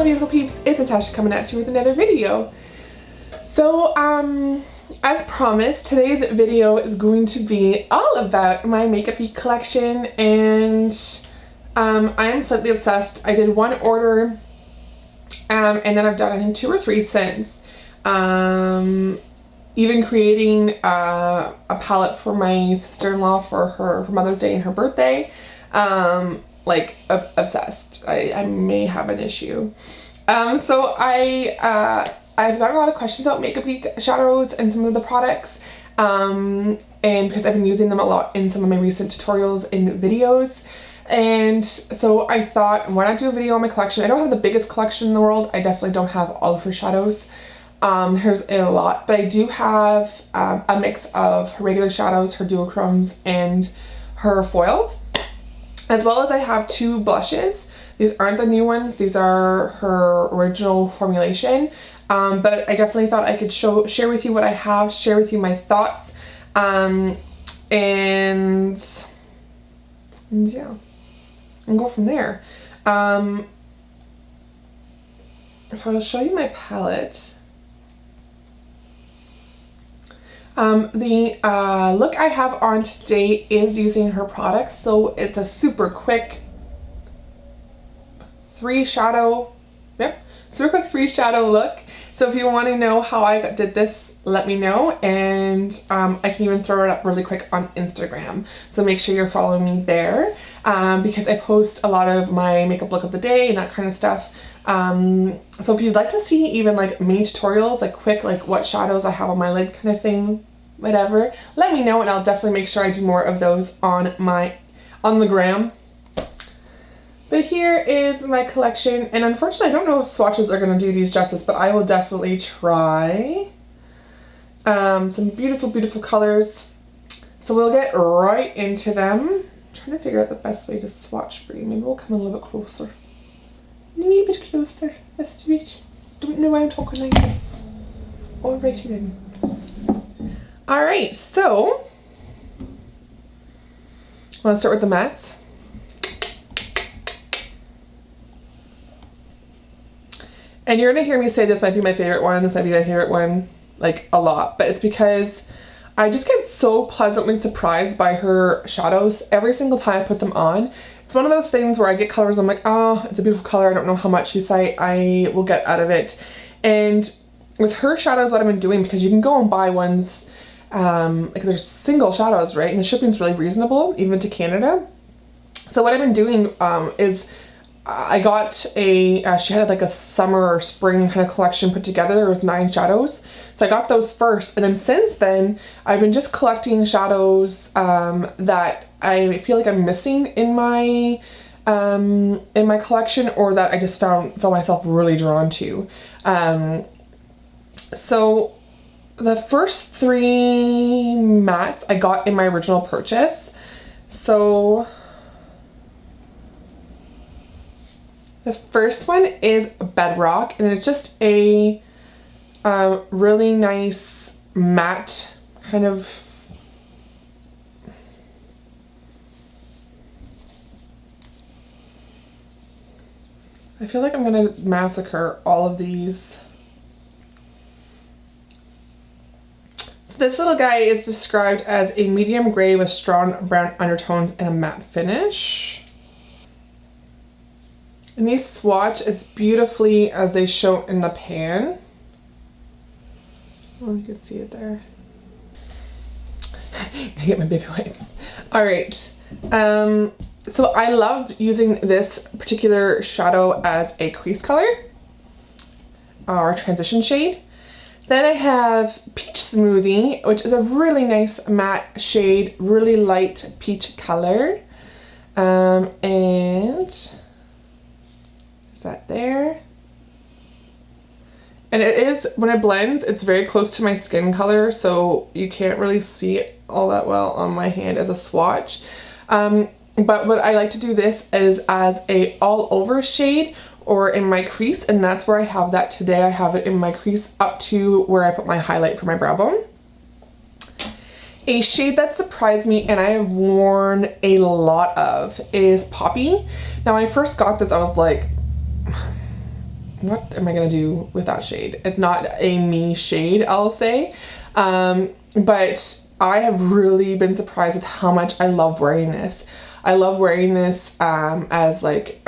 Hello beautiful peeps, it's Natasha coming at you with another video. So as promised, today's video is going to be all about my Makeup Geek collection, and I am slightly obsessed. I did one order and then I've done I think 2 or 3 since. Even creating a palette for my sister-in-law for her Mother's Day and her birthday. Like obsessed. I may have an issue. So I've gotten a lot of questions about Makeup Geek shadows and some of the products, and because I've been using them a lot in some of my recent tutorials and videos, and so I thought, why not do a video on my collection? I don't have the biggest collection in the world. I definitely don't have all of her shadows. There's a lot, but I do have a mix of her regular shadows, her duochromes, and her foiled. As well as I have 2 blushes. These aren't the new ones, these are her original formulation. But I definitely thought I could share with you what I have, share with you my thoughts, and yeah, and go from there. So I'll show you my palette. The look I have on today is using her products, so it's a super quick 3 shadow look. So if you want to know how I did this, let me know, and I can even throw it up really quick on Instagram, so make sure you're following me there, because I post a lot of my makeup look of the day and that kind of stuff. So if you'd like to see even like mini tutorials, like quick, like what shadows I have on my lid kind of thing, whatever, let me know and I'll definitely make sure I do more of those on the gram. But here is my collection, and unfortunately I don't know if swatches are going to do these justice, but I will definitely try. Some beautiful colors. So we'll get right into them. I'm trying to figure out the best way to swatch for you. Maybe we'll come a little bit closer. A wee bit closer. That's sweet. Don't know why I'm talking like this. Alrighty then. Alright, so let's start with the mattes. And you're gonna hear me say this might be my favorite one, this might be my favorite one, like a lot, but it's because I just get so pleasantly surprised by her shadows every single time I put them on. It's one of those things where I get colors, I'm like, oh, it's a beautiful color, I don't know how much use I will get out of it. And with her shadows, what I've been doing, because you can go and buy ones, like there's single shadows, right? And the shipping's really reasonable, even to Canada. So what I've been doing is I got she had like a summer or spring kind of collection put together. There was 9 shadows. So I got those first, and then since then I've been just collecting shadows that I feel like I'm missing in my collection, or that I just found myself really drawn to. So the first 3 mattes I got in my original purchase. So the first one is Bedrock, and it's just a really nice matte kind of, I feel like I'm gonna massacre all of these. So this little guy is described as a medium gray with strong brown undertones and a matte finish. And these swatch as beautifully as they show in the pan. Oh, you can see it there. I get my baby wipes. All right. So I love using this particular shadow as a crease color or transition shade. Then I have Peach Smoothie, which is a really nice matte shade, really light peach color. And that there, and it is, when it blends, it's very close to my skin color, so you can't really see it all that well on my hand as a swatch. But what I like to do this is as a all over shade or in my crease, and that's where I have that today. I have it in my crease up to where I put my highlight for my brow bone. A shade that surprised me and I have worn a lot of is Poppy. Now when I first got this, I was like, what am I gonna do with that shade? It's not a me shade, I'll say. But I have really been surprised with how much I love wearing this. I love wearing this as like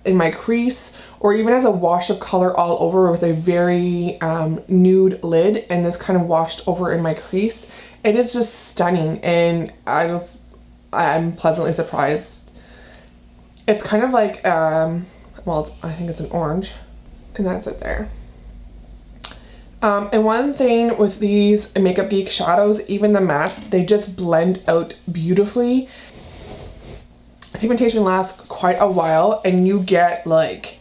in my crease, or even as a wash of color all over with a very nude lid, and this kind of washed over in my crease. It is just stunning, and I'm pleasantly surprised. It's kind of like, well, I think it's an orange, and that's it there. And one thing with these Makeup Geek shadows, even the mattes, they just blend out beautifully. Pigmentation lasts quite a while, and you get the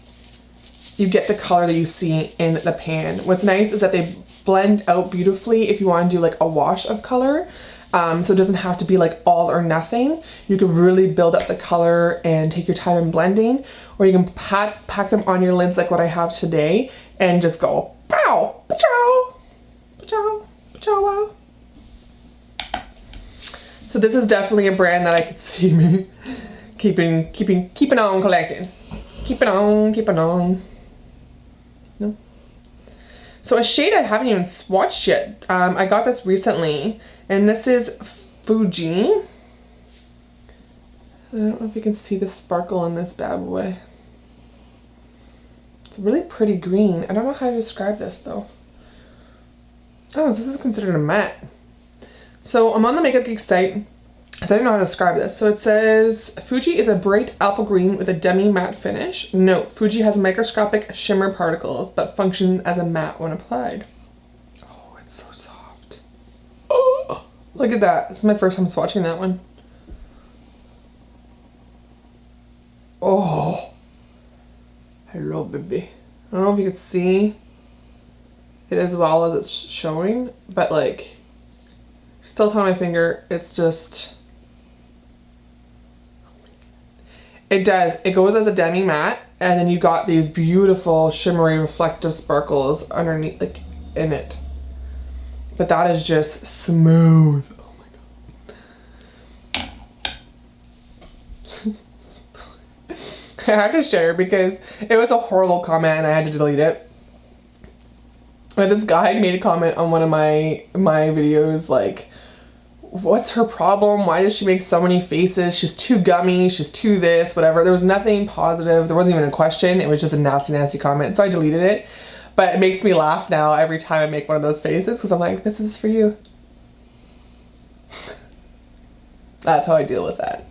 color that you see in the pan. What's nice is that they blend out beautifully if you want to do like a wash of color. So it doesn't have to be like all or nothing. You can really build up the color and take your time in blending, or you can pack them on your lids like what I have today and just go pow, pa-chow, pa-chow, pa-chow, wow. So this is definitely a brand that I could see me keeping on collecting. Keep it on. No. So a shade I haven't even swatched yet. I got this recently, and this is Fuji. I don't know if you can see the sparkle in this bad boy. It's a really pretty green. I don't know how to describe this though. Oh, this is considered a matte. So I'm on the Makeup Geek site, so I don't know how to describe this. So it says, Fuji is a bright apple green with a demi-matte finish. Note, Fuji has microscopic shimmer particles, but function as a matte when applied. Oh, it's so soft. Oh, look at that. This is my first time swatching that one. Oh, hello, baby. I don't know if you can see it as well as it's showing, but like, still on my finger, it's just, it goes as a demi matte, and then you got these beautiful shimmery reflective sparkles underneath, like in it, but that is just smooth. Oh my god. I had to share because it was a horrible comment and I had to delete it. But this guy made a comment on one of my videos like, what's her problem? Why does she make so many faces? She's too gummy, she's too this, whatever. There was nothing positive. There wasn't even a question. It was just a nasty comment. So I deleted it. But it makes me laugh now every time I make one of those faces because I'm like, this is for you. That's how I deal with that.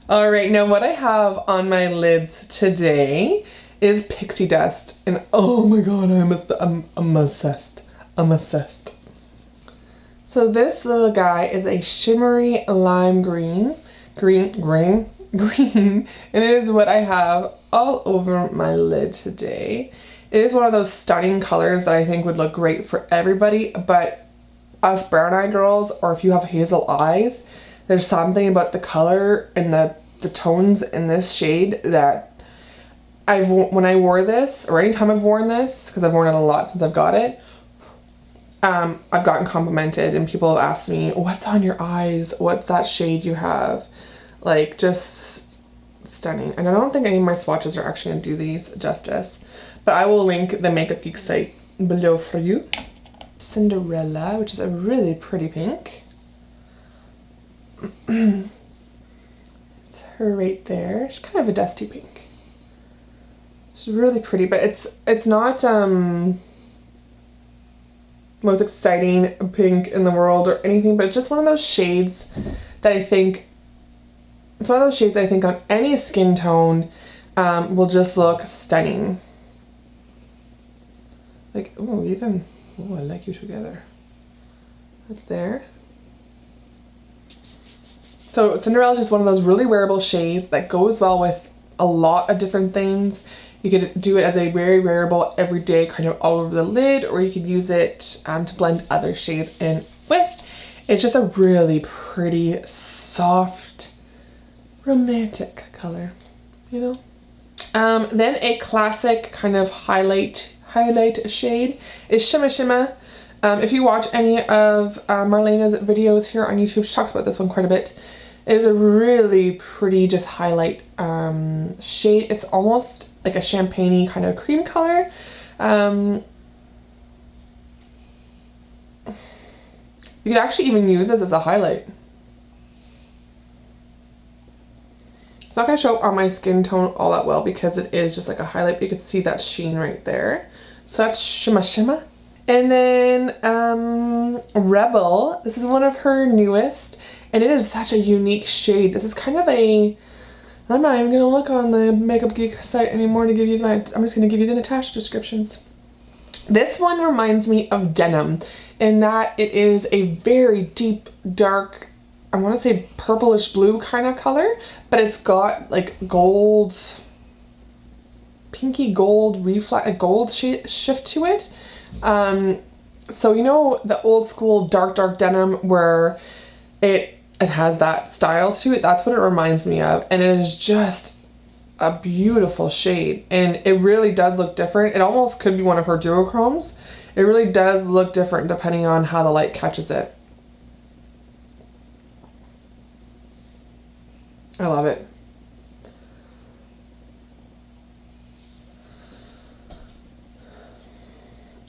All right, now what I have on my lids today is pixie dust, and oh my god, I'm obsessed. I'm obsessed. So this little guy is a shimmery lime green, and it is what I have all over my lid today. It is one of those stunning colors that I think would look great for everybody, but us brown eye girls, or if you have hazel eyes, there's something about the color and the tones in this shade that when I wore this, or anytime I've worn this, because I've worn it a lot since I've got it, I've gotten complimented and people have asked me, what's on your eyes? What's that shade you have? Like, just stunning. And I don't think any of my swatches are actually going to do these justice, but I will link the Makeup Geek site below for you. Cinderella, which is a really pretty pink. It's her right there. She's kind of a dusty pink. She's really pretty, but it's not most exciting pink in the world or anything, but it's just one of those shades that I think, it's one of those shades I think on any skin tone will just look stunning. Like, oh, even, oh, I like you together. That's there. So Cinderella is just one of those really wearable shades that goes well with a lot of different things. You could do it as a very wearable everyday kind of all over the lid, or you could use it to blend other shades in with. It's just a really pretty, soft, romantic color, you know? Then a classic kind of highlight shade is Shimma Shimma. If you watch any of Marlena's videos here on YouTube, she talks about this one quite a bit. It is a really pretty just highlight shade. It's almost like a champagne-y kind of cream color. You could actually even use this as a highlight. It's not going to show up on my skin tone all that well because it is just like a highlight, but you can see that sheen right there. So that's Shimma Shimma. And then Rebel, this is one of her newest, and it is such a unique shade. This is kind of a, I'm not even gonna look on the Makeup Geek site anymore to give you that, I'm just gonna give you the Natasha descriptions. This one reminds me of Denim in that it is a very deep, dark, I wanna say purplish blue kind of color, but it's got like gold, pinky gold reflect, a gold shift to it. So you know the old school dark denim where it has that style to it? That's what it reminds me of, and it is just a beautiful shade, and it really does look different. It almost could be one of her duochromes. It really does look different depending on how the light catches it. I love it.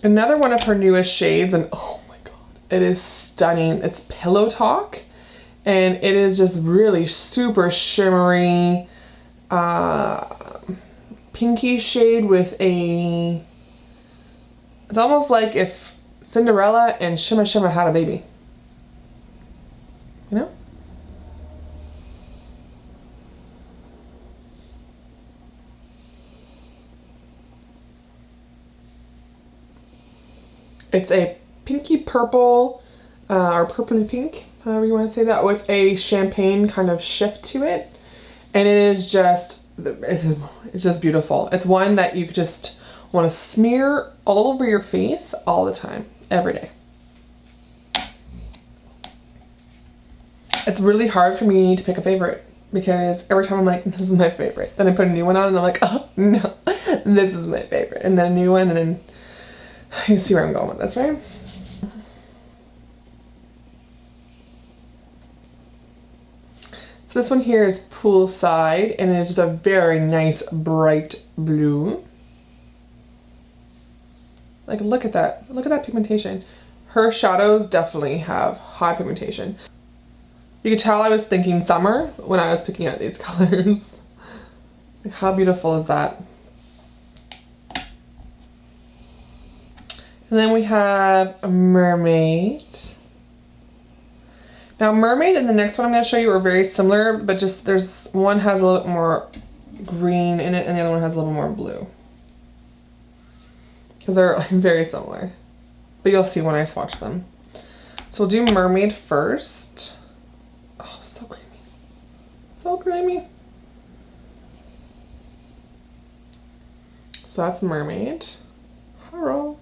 Another one of her newest shades, and oh my god, it is stunning. It's Pillow Talk, and it is just really super shimmery, pinky shade with a, it's almost like if Cinderella and Shimma Shimma had a baby, you know? It's a pinky purple, or purpley pink, however you want to say that, with a champagne kind of shift to it. And it is just, it's just beautiful. It's one that you just want to smear all over your face all the time, every day. It's really hard for me to pick a favorite because every time I'm like, this is my favorite. Then I put a new one on and I'm like, oh no, this is my favorite. And then a new one, and then you see where I'm going with this, right? So this one here is Poolside, and it is just a very nice bright blue. Like, look at that. Look at that pigmentation. Her shadows definitely have high pigmentation. You could tell I was thinking summer when I was picking out these colors. Like, how beautiful is that? And then we have a Mermaid. Now Mermaid and the next one I'm going to show you are very similar, but just there's one has a little bit more green in it and the other one has a little more blue. Because they're very similar. But you'll see when I swatch them. So we'll do Mermaid first. Oh, so creamy. So creamy. So that's Mermaid. Hello.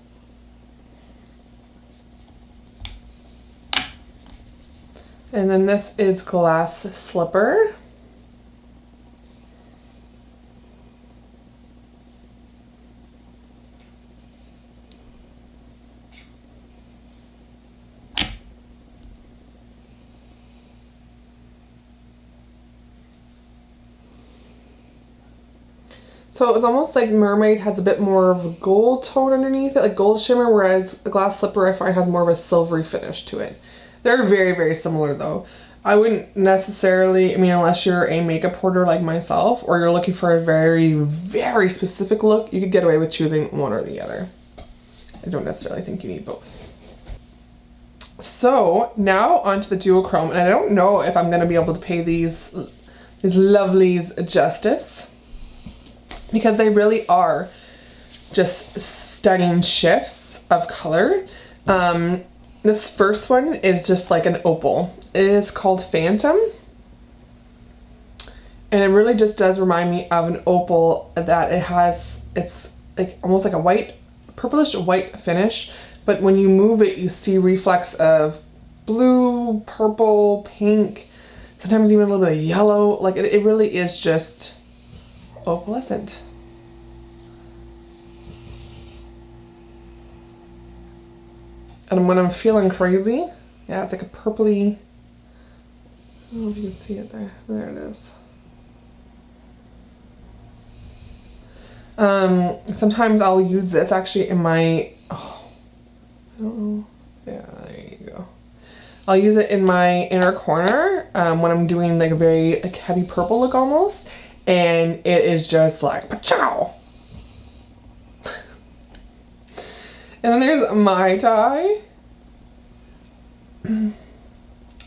And then this is Glass Slipper. So it was almost like Mermaid has a bit more of a gold tone underneath it, like gold shimmer, whereas the Glass Slipper I find has more of a silvery finish to it. They're very, very similar though. I wouldn't necessarily, I mean, unless you're a makeup hoarder like myself, or you're looking for a very, very specific look, you could get away with choosing one or the other. I don't necessarily think you need both. So now onto the Duochrome, and I don't know if I'm gonna be able to pay these lovelies justice, because they really are just stunning shifts of color. This first one is just like an opal. It is called Phantom. And it really just does remind me of an opal that it's like almost like a white, purplish white finish. But when you move it, you see reflex of blue, purple, pink, sometimes even a little bit of yellow. Like it really is just opalescent. And when I'm feeling crazy, yeah, it's like a purpley, I don't know if you can see it there. There it is. Sometimes I'll use this actually in my, oh, I don't know. Yeah, there you go. I'll use it in my inner corner when I'm doing like a very like heavy purple look almost. And it is just like, pachow! And then there's my tie,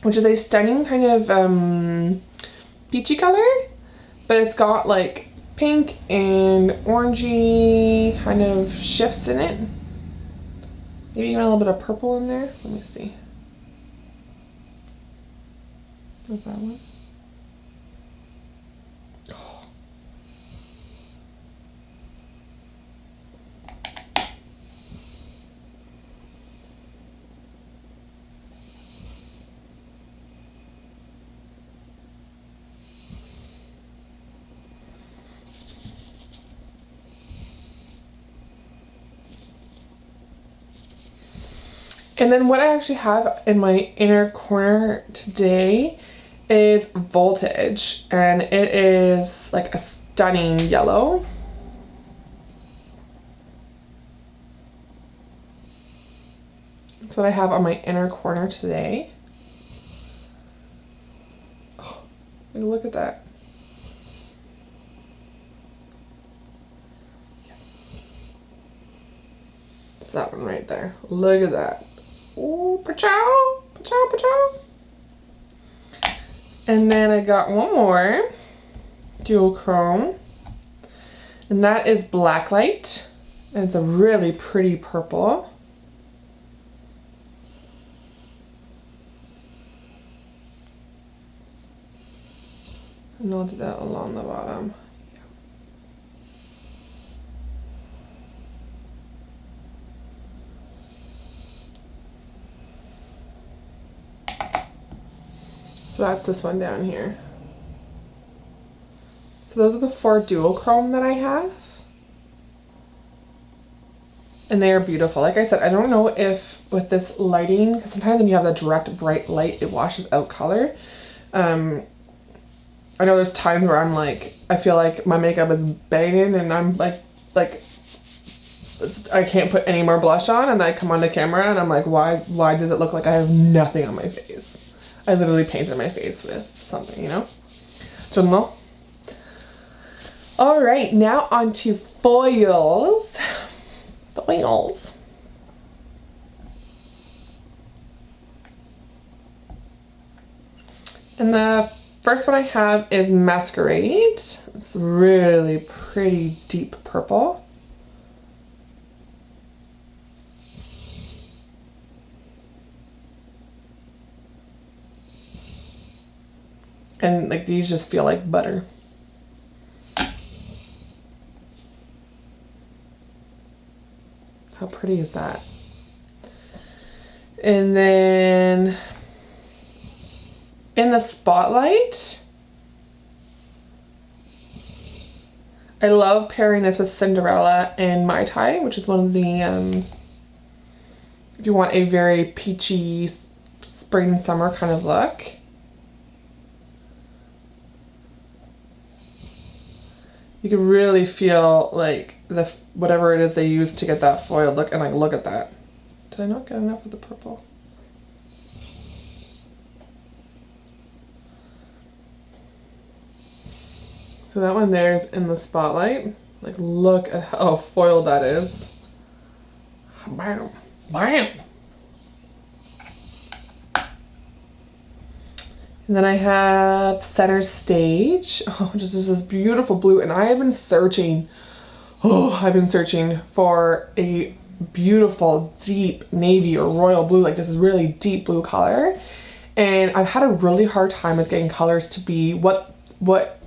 which is a stunning kind of peachy color, but it's got like pink and orangey kind of shifts in it. Maybe even a little bit of purple in there. Let me see. Not that one. And then what I actually have in my inner corner today is Voltage, and it is like a stunning yellow. That's what I have on my inner corner today. Oh, look at that. It's that one right there. Look at that. Ooh, pachow, pachow, pachow. And then I got one more Duochrome, and that is Blacklight, and it's a really pretty purple. And I'll do that along the bottom. So that's this one down here. So those are the 4 Duochrome that I have. And they are beautiful. Like I said, I don't know if with this lighting, because sometimes when you have that direct bright light, it washes out color. I know there's times where I'm like, I feel like my makeup is banging and I'm like I can't put any more blush on, and then I come onto camera and I'm like, why does it look like I have nothing on my face? I literally painted my face with something, you know? So no. All right, now on to foils. Foils. And the first one I have is Masquerade. It's really pretty deep purple. And like these just feel like butter. How pretty is that? And then in the Spotlight, I love pairing this with Cinderella and Mai Tai, which is one of the, if you want a very peachy spring summer kind of look. You can really feel like whatever it is they use to get that foiled look, and like look at that. Did I not get enough of the purple? So that one there's in the Spotlight. Like look at how foiled that is. Bam, bam. And then I have Center Stage. Oh, just this beautiful blue. And I have been searching. Oh, I've been searching for a beautiful deep navy or royal blue. Like this is really deep blue color. And I've had a really hard time with getting colors to be what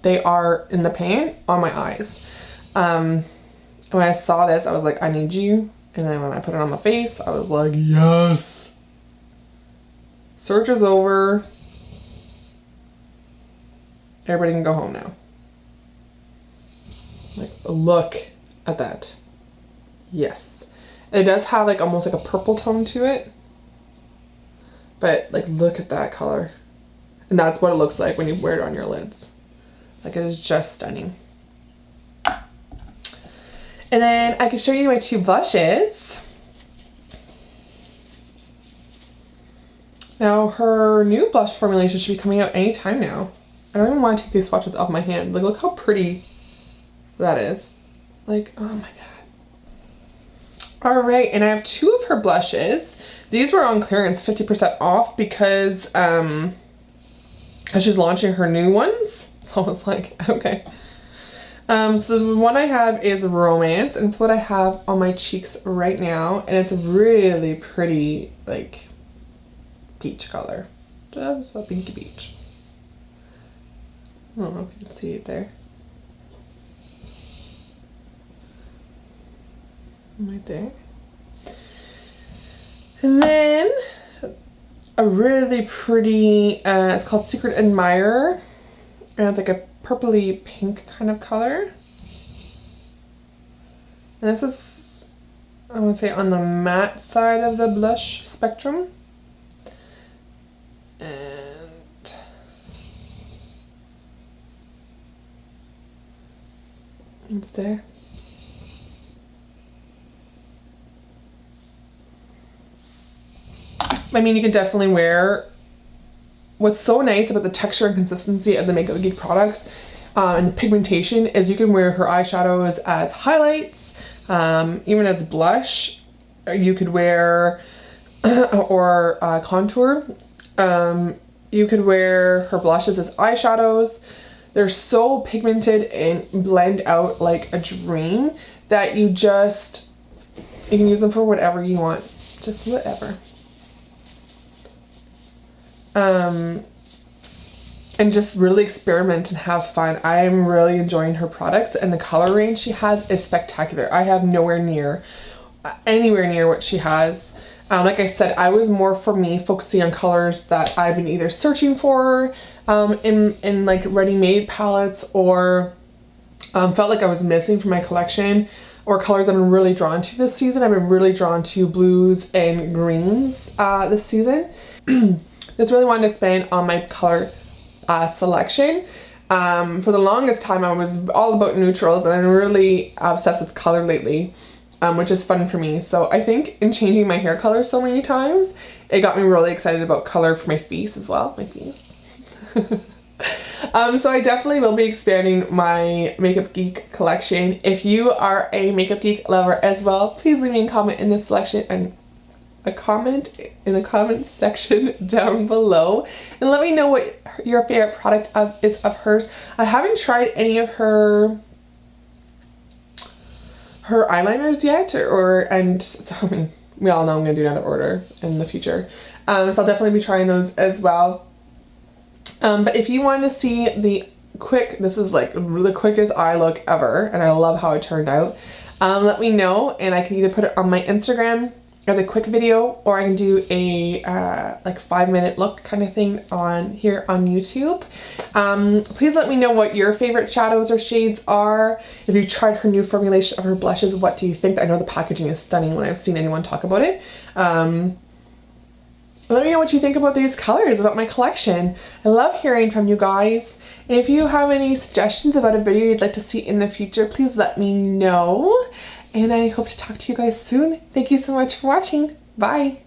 they are in the pan on my eyes. When I saw this, I was like, I need you. And then when I put it on my face, I was like, yes. Search is over. Everybody can go home now. Like, look at that. Yes. And it does have like almost like a purple tone to it. But like, look at that color. And that's what it looks like when you wear it on your lids. Like, it is just stunning. And then I can show you my 2 blushes. Now her new blush formulation should be coming out anytime now. I don't even want to take these swatches off my hand. Like, look how pretty that is. Like, oh my god. Alright, and I have 2 of her blushes. These were on clearance, 50% off, because she's launching her new ones. So I was like, okay. So the one I have is Romance, and it's what I have on my cheeks right now. And it's a really pretty, like, peach color. Just a pinky peach. I don't know if you can see it there. Right there. And then a really pretty, it's called Secret Admirer. And it's like a purpley pink kind of color. And this is, I want to say, on the matte side of the blush spectrum. And it's there. I mean, you can definitely wear. What's so nice about the texture and consistency of the Makeup Geek products and the pigmentation is you can wear her eyeshadows as highlights, even as blush. You could wear or contour. You could wear her blushes as eyeshadows. They're so pigmented and blend out like a dream that you can use them for whatever you want. Just whatever. And just really experiment and have fun. I am really enjoying her products, and the color range she has is spectacular. I have anywhere near what she has. Like I said, I was more, for me, focusing on colors that I've been either searching for in like ready-made palettes, or felt like I was missing from my collection, or colors I've been really drawn to this season. I've been really drawn to blues and greens this season. Just really wanted to spend on my color selection. For the longest time I was all about neutrals, and I'm really obsessed with color lately, which is fun for me. So I think in changing my hair color so many times, it got me really excited about color for my face as well. My face. So I definitely will be expanding my Makeup Geek collection. If you are a Makeup Geek lover as well, please leave me a comment in this selection and a comment in the comments section down below, and let me know what your favorite product is of hers. I haven't tried any of her eyeliners yet, and so I mean, we all know I'm gonna do another order in the future, so I'll definitely be trying those as well. But if you want to see this is like the quickest eye look ever, and I love how it turned out, let me know, and I can either put it on my Instagram as a quick video, or I can do a like 5-minute look kind of thing here on YouTube. Please let me know what your favorite shadows or shades are. If you tried her new formulation of her blushes, what do you think? I know the packaging is stunning when I've seen anyone talk about it. Let me know what you think about these colors, about my collection. I love hearing from you guys. And if you have any suggestions about a video you'd like to see in the future, please let me know. And I hope to talk to you guys soon. Thank you so much for watching. Bye.